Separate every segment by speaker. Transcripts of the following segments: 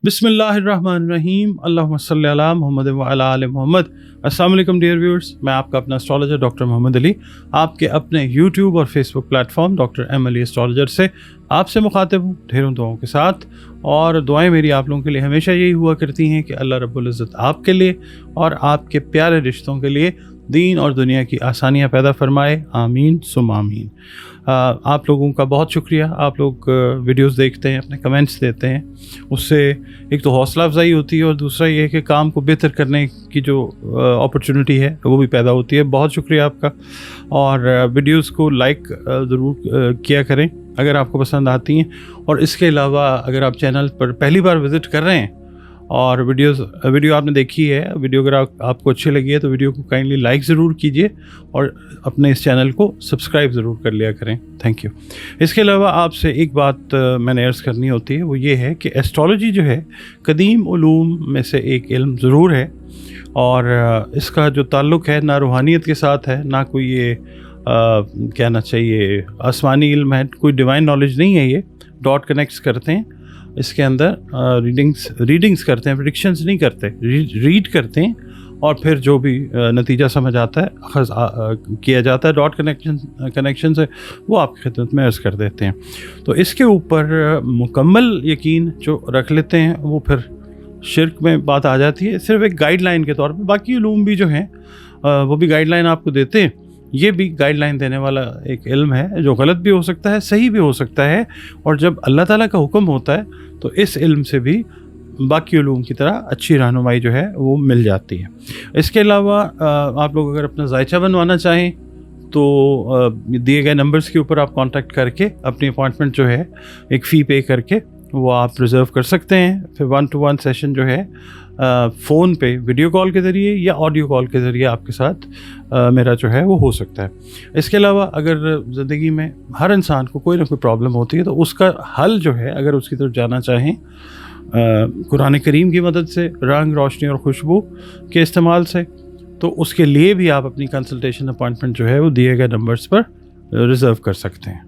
Speaker 1: बिस्मिल्लाहिर्रहमानिर्रहीम अल्लाहुम्मा सल्ली अला मुहम्मद व अला आलि मुहम्मद। अस्सलाम वालेकुम डियर व्यूअर्स, मैं आपका अपना एस्ट्रोलॉजर डॉक्टर मोहम्मद अली आपके अपने यूट्यूब और Facebook platform doctor M Ali astrologer से आपसे मुखातिब हूँ ढेरों दुआओं के साथ। और दुआएं मेरी आप लोगों के लिए हमेशा यही हुआ करती हैं कि अल्लाह रब्बुल इज़्ज़त आपके लिए और आपके प्यारे रिश्तों के लिए दीन और दुनिया की आसानियाँ पैदा फरमाए, आमीन सुम आमीन। आप लोगों का बहुत शुक्रिया। आप लोग वीडियोस देखते हैं, अपने कमेंट्स देते हैं, उससे एक तो हौसला अफजाई होती है और दूसरा ये है कि काम को बेहतर करने की जो अपॉर्चुनिटी है वो भी पैदा होती है। बहुत शुक्रिया आपका। और वीडियोस को लाइक ज़रूर किया करें अगर आपको पसंद आती हैं। और इसके अलावा अगर आप चैनल पर पहली बार विज़िट कर रहे हैं और वीडियो आपने देखी है, वीडियो अगर आपको अच्छी लगी है तो वीडियो को काइंडली लाइक ज़रूर कीजिए और अपने इस चैनल को सब्सक्राइब ज़रूर कर लिया करें। Thank you. इसके अलावा आपसे एक बात मैंने अर्ज़ करनी होती है, वो ये है कि एस्ट्रोलॉजी जो है कदीम उलूम में से एक इल्म ज़रूर है और इसका जो ताल्लुक़ है ना रूहानियत के साथ है, ना कोई ये कहना चाहिए आसमानी इल्म है, कोई डिवाइन नॉलेज नहीं है। ये डॉट कनेक्ट्स करते हैं इसके अंदर, रीडिंग्स करते हैं, प्रेडिक्शंस नहीं करते, रीड करते हैं और फिर जो भी नतीजा समझ आता है किया जाता है डॉट कनेक्शन से, वो आपकी खिदमत में अर्ज़ कर देते हैं। तो इसके ऊपर मुकम्मल यकीन जो रख लेते हैं वो फिर शिर्क में बात आ जाती है। सिर्फ एक गाइडलाइन के तौर पे, बाकी उलूम भी जो हैं वो भी गाइडलाइन आपको देते हैं। ये भी गाइडलाइन देने वाला एक इल्म है जो गलत भी हो सकता है, सही भी हो सकता है। और जब अल्लाह ताला का हुक्म होता है तो इस इल्म से भी बाकी उलूम की तरह अच्छी रहनुमाई जो है वो मिल जाती है। इसके अलावा आप लोग अगर अपना जायचा बनवाना चाहें तो दिए गए नंबर्स के ऊपर आप कांटेक्ट करके अपनी अपॉइंटमेंट जो है एक फ़ी पे करके वो आप रिज़र्व कर सकते हैं। फिर 1-to-1 सेशन जो है फ़ोन पे वीडियो कॉल के ज़रिए या ऑडियो कॉल के ज़रिए आपके साथ मेरा जो है वो हो सकता है। इसके अलावा अगर ज़िंदगी में हर इंसान को कोई ना कोई प्रॉब्लम होती है तो उसका हल जो है अगर उसकी तरफ जाना चाहें कुरान करीम की मदद से, रंग रोशनी और खुशबू के इस्तेमाल से, तो उसके लिए भी आप अपनी कंसल्टेशन अपॉइंटमेंट जो है वो दिए गए नंबर्स पर रिज़र्व कर सकते हैं।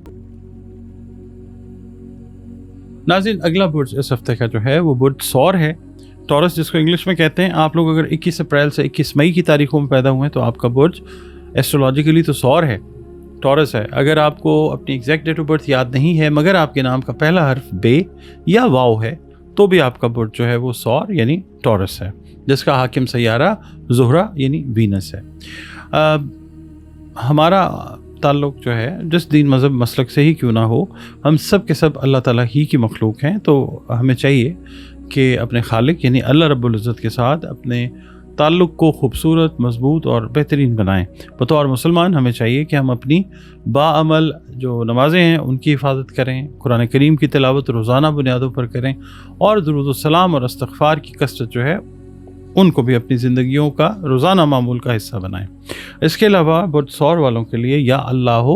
Speaker 1: नाज़रीन, अगला बुर्ज इस हफ्ते का जो है वो बुर्ज सौर है, टॉरस जिसको इंग्लिश में कहते हैं। आप लोग अगर 21 अप्रैल से 21 मई की तारीखों में पैदा हुए हैं तो आपका बुर्ज एस्ट्रोलॉजिकली तो सौर है, टॉरस है। अगर आपको अपनी एग्जैक्ट डेट ऑफ बर्थ याद नहीं है मगर आपके नाम का पहला हर्फ बे या वाव है तो भी आपका बुर्ज जो है वो सौर यानी टॉरस है, जिसका हाकिम सैयारा ज़ुहरा यानी वीनस है। हमारा ताल्लुक़ जो है जिस दीन मज़हब मसलक से ही क्यों ना हो, हम सब के सब अल्लाह ताला ही की मखलूक हैं। तो हमें चाहिए कि अपने खालिक यानी अल्लाह रब्बुल इज़्ज़त के साथ अपने ताल्लुक़ को खूबसूरत, मज़बूत और बेहतरीन बनाएं। बतौर मुसलमान हमें चाहिए कि हम अपनी बाअमल जो नमाज़ें हैं उनकी हिफाजत करें, कुरान करीम की तिलावत रोज़ाना बुनियादों पर करें और दुरूद व सलाम और इस्तिग़फ़ार की कसरत जो है उनको भी अपनी ज़िंदगियों का रोज़ाना मामूल का हिस्सा बनाएं। इसके अलावा बुर्ज सौर वालों के लिए या अल्लाह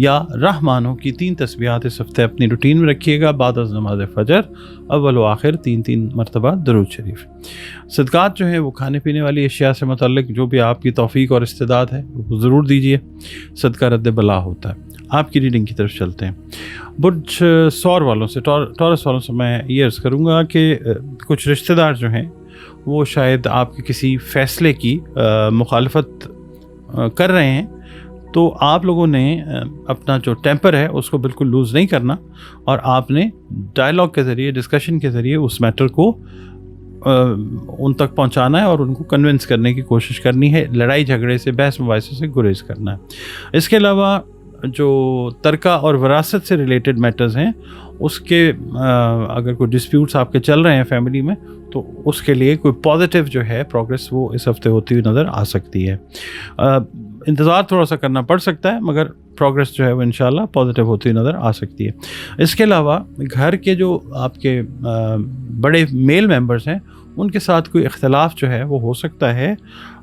Speaker 1: या रहमानो की 3 तस्बीहात इस हफ्ते अपनी रूटीन में रखिएगा। बाद अज़ नमाज फ़जर अव्वल व आखिर 3-3 मरतबा दरूद शरीफ। सदक़ात जो है वो खाने पीने वाली अशिया से मुतल्लिक़ जो भी आपकी तौफ़ीक और इस्तिदाद है वो ज़रूर दीजिए, सदका रद्द बला होता है। आपकी रीडिंग की तरफ चलते हैं। बुर्ज सौर वालों से, टॉरस वालों से मैं ये अर्ज़ करूँगा कि कुछ रिश्तेदार जो हैं वो शायद आपके किसी फ़ैसले की मुखालफत कर रहे हैं, तो आप लोगों ने अपना जो टेम्पर है उसको बिल्कुल लूज़ नहीं करना और आपने डायलॉग के ज़रिए, डिस्कशन के ज़रिए उस मैटर को उन तक पहुंचाना है और उनको कन्विंस करने की कोशिश करनी है। लड़ाई झगड़े से, बहस मुबाहिसे से गुरेज करना है। इसके अलावा जो तरका और विरासत से रिलेटेड मैटर्स हैं उसके अगर कोई डिस्प्यूट्स आपके चल रहे हैं फैमिली में तो उसके लिए कोई पॉजिटिव जो है प्रोग्रेस वो इस हफ्ते होती हुई नज़र आ सकती है। इंतज़ार थोड़ा सा करना पड़ सकता है मगर प्रोग्रेस जो है वो इंशाल्लाह पॉजिटिव होती हुई नज़र आ सकती है। इसके अलावा घर के जो आपके बड़े मेल मेंबर्स हैं उनके साथ कोई इख्तलाफ जो है वो हो सकता है,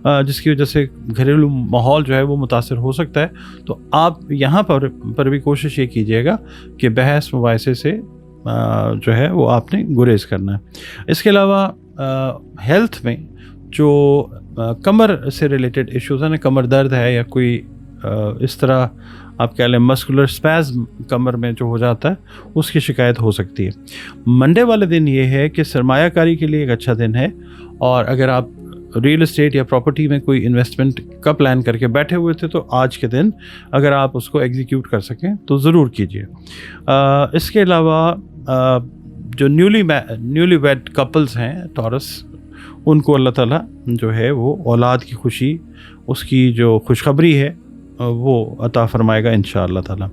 Speaker 1: जिसकी वजह से घरेलू माहौल जो है वो मुतासर हो सकता है। तो आप यहाँ पर भी कोशिश ये कीजिएगा कि बहस मुबाहिसे से जो है वो आपने गुरेज करना है। इसके अलावा हेल्थ में जो कमर से रिलेटेड इश्यूज़ हैं, कमर दर्द है या कोई इस तरह आप कह लें मस्कुलर स्पैज़म कमर में जो हो जाता है उसकी शिकायत हो सकती है। मंडे वाले दिन ये है कि सरमायाकारी के लिए एक अच्छा दिन है, और अगर आप रियल एस्टेट या प्रॉपर्टी में कोई इन्वेस्टमेंट का प्लान करके बैठे हुए थे तो आज के दिन अगर आप उसको एग्जीक्यूट कर सकें तो ज़रूर कीजिए। इसके अलावा जो न्यूली वेड कपल्स हैं टॉरस, उनको अल्लाह ताला जो है वो औलाद की खुशी, उसकी जो खुशखबरी है वो अता फरमाएगा इंशाअल्लाह ताला।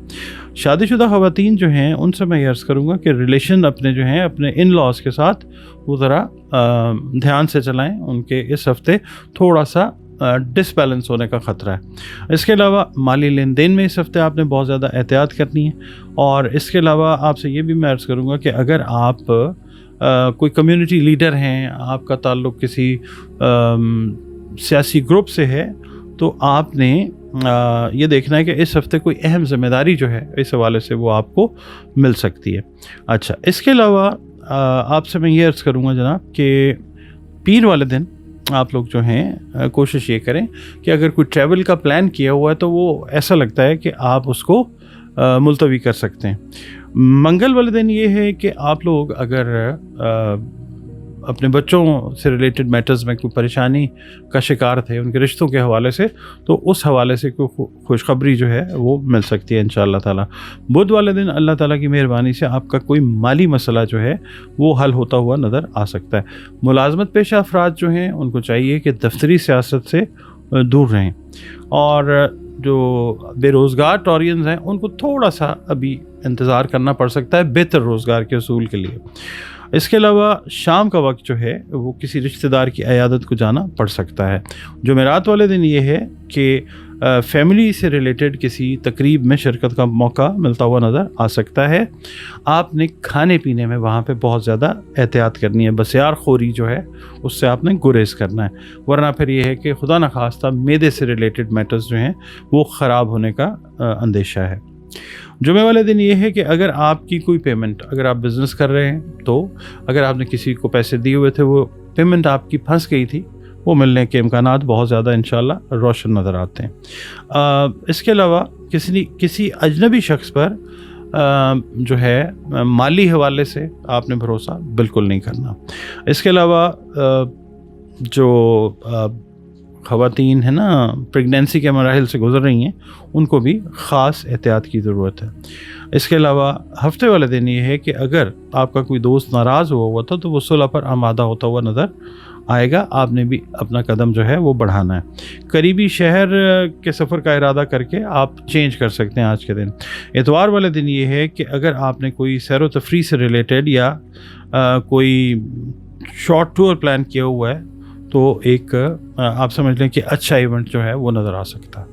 Speaker 1: शादीशुदा ख़वातीन जो हैं उनसे मैं ये अर्ज़ करूँगा कि रिलेशन अपने जो हैं अपने इन लॉज के साथ वो ज़रा ध्यान से चलाएं। उनके इस हफ़्ते थोड़ा सा डिसबैलेंस होने का ख़तरा है। इसके अलावा माली लेन देन में इस हफ़्ते आपने बहुत ज़्यादा एहतियात करनी है। और इसके अलावा आपसे ये भी मैं अर्ज़ करूँगा कि अगर आप कोई कम्युनिटी लीडर हैं, आपका ताल्लुक़ किसी सियासी ग्रुप से है, तो आपने ये देखना है कि इस हफ़्ते कोई अहम ज़िम्मेदारी जो है इस हवाले से वो आपको मिल सकती है। अच्छा, इसके अलावा आपसे मैं ये अर्ज़ करूँगा जनाब कि पीर वाले दिन आप लोग जो हैं कोशिश ये करें कि अगर कोई ट्रैवल का प्लान किया हुआ है तो वो ऐसा लगता है कि आप उसको मुलतवी कर सकते हैं। मंगल वाले दिन ये है कि आप लोग अगर अपने बच्चों से रिलेटेड मैटर्स में कोई परेशानी का शिकार थे उनके रिश्तों के हवाले से, तो उस हवाले से कोई खुशखबरी जो है वो मिल सकती है इंशाअल्लाह ताला। बुध वाले दिन अल्लाह ताला की मेहरबानी से आपका कोई माली मसला जो है वो हल होता हुआ नज़र आ सकता है। मुलाजमत पेशा अफराद जो हैं उनको चाहिए कि दफ्तरी सियासत से दूर रहें, और जो बेरोज़गार टॉरियंस हैं उनको थोड़ा सा अभी इंतज़ार करना पड़ सकता है बेहतर रोज़गार के असूल के लिए। इसके अलावा शाम का वक्त जो है वो किसी रिश्तेदार की अयादत को जाना पड़ सकता है। जुमेरात वाले दिन ये है कि फैमिली से रिलेटेड किसी तकरीब में शिरकत का मौका मिलता हुआ नज़र आ सकता है। आपने खाने पीने में वहाँ पे बहुत ज़्यादा एहतियात करनी है, बसियार खोरी जो है उससे आपने गुरेज करना है, वरना फिर ये है कि खुदा न खास्ता मैदे से रिलेटेड मैटर्स जो हैं वो ख़राब होने का अंदेशा है। जुमे वाले दिन ये है कि अगर आपकी कोई पेमेंट, अगर आप बिज़नेस कर रहे हैं तो अगर आपने किसी को पैसे दिए हुए थे वो पेमेंट आपकी फंस गई थी, वो मिलने के इम्कानात बहुत ज़्यादा इंशाल्लाह रोशन नज़र आते हैं। इसके अलावा किसी अजनबी शख्स पर जो है माली हवाले से आपने भरोसा बिल्कुल नहीं करना। इसके अलावा जो ख़वातीन है ना प्रेगनेंसी के मराहिल से गुज़र रही हैं उनको भी ख़ास एहतियात की ज़रूरत है। इसके अलावा हफ्ते वाले दिन ये है कि अगर आपका कोई दोस्त नाराज़ हुआ था तो वो सुलह पर आमादा होता हुआ नज़र आएगा, आपने भी अपना कदम जो है वो बढ़ाना है। करीबी शहर के सफ़र का इरादा करके आप चेंज कर सकते हैं आज के दिन। इतवार वाले दिन ये है कि अगर आपने कोई सैर व तफरीह से रिलेटेड या कोई शॉर्ट टूर प्लान किया हुआ है तो एक आप समझ लें कि अच्छा इवेंट जो है वो नज़र आ सकता है।